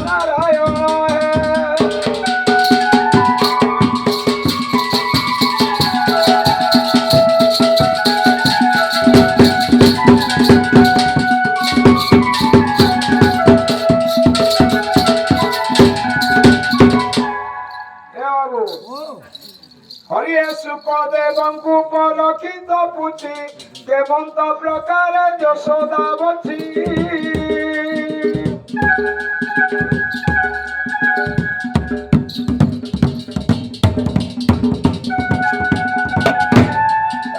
নারায়ণ হে হরিয়ে সুপদেবঙ্কু পরক্ষিত পুছি দেবন্ত প্রকারে যশোদা বছি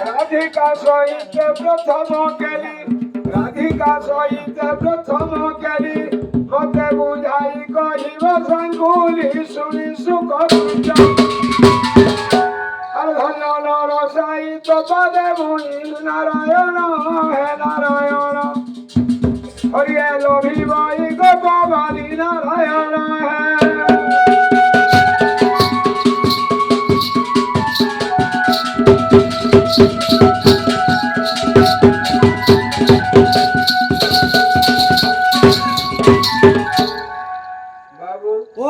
রাধিকা সহিত প্রথম কেলি রাধিকা সহিত প্রথম কেলি মতে বুঝাই কহিব সঙ্গুলি শুনি সুখ ধন্য নরসাহিত পদে মুনি নারায়ণ হে নারায়ণ হরিয়ে লোভিবাই গোপালি নারায়ণ হে বাবু ও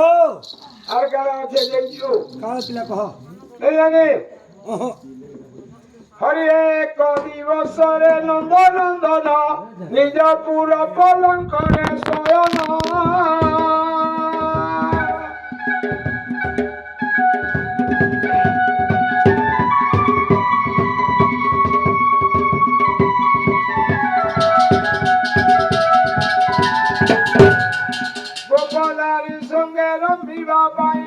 আর কারা আছে দেখছো কার পিলা কহ এই জানি হরি এক দিবসরে নন্দ নন্দন নিজ পুর পলঙ্করে শয়ন গোপালারি সঙ্গে রমিবা পাই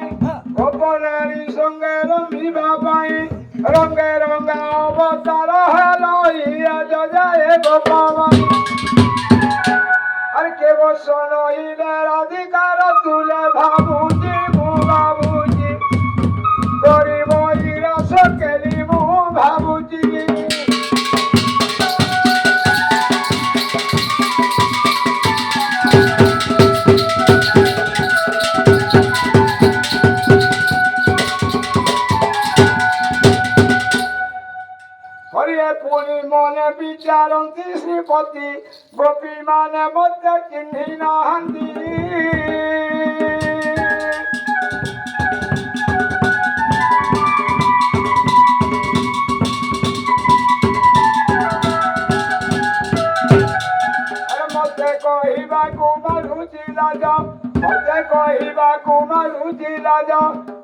গোপালারি সঙ্গে রমিবা পাই রঙ্গে রঙ্গে অবতার হেলো ইয়া জয় গোপাল আর কে বসন হইলে রাধিকার তুলে ভাবুজি মু ভাবুজি করিব ইরাস কেলি মু ভাবুজি হরিয়ে পুরি মনে বিচারন্তি শ্রীপতি গোপী মানে মধ্যে চিহ্নি নাহান্তি মধ্যে কহিবা কুমার রুচি রাজ মধ্যে কহিবা কুমার রুচি রাজ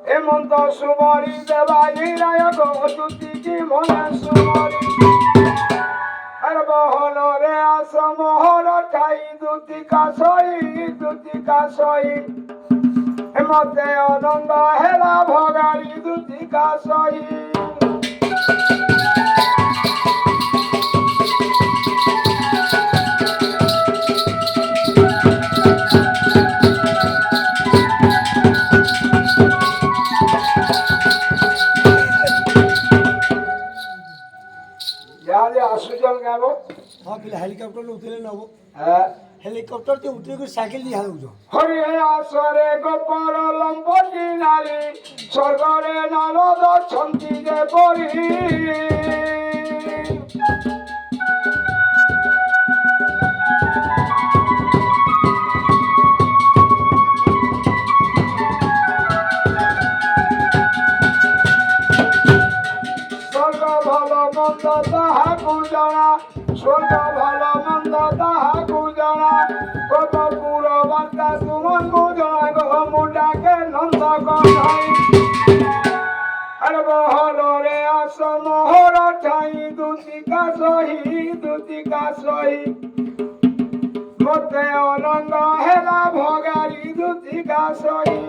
হেমন্ত সুমরি দেবাই রায় গৌতুতি কি মনে সুমরি আর বহনরে আস মোহর ঠাই দুতিকা সই হেমতে অনন্দ হেলা ভগারি দুতিকা সই আসুজন গেল হ্যাঁ পিলা হেলিকপ্টার উঠলে নব হ্যাঁ হেলিকপ্টার তে উঠলে করে সাইকেল দিয়ে হালুছ হরি আসরে গোপর লম্বটি নারী স্বর্গরে নারদ ছন্তি যে পরি স্বর্গ ভালো মন্দ তাহাকু জনা স্বর্গ ভালো মন্দ তাহাকু জনা কত পুর বার্তা তোমাকু জনা গো মুডাকে নন্দ কন্ধাই আর বহরে আস মোহর ঠাই দুতিকা সহি মতে অনঙ্গ হেলা ভগারি দুতিকা সহি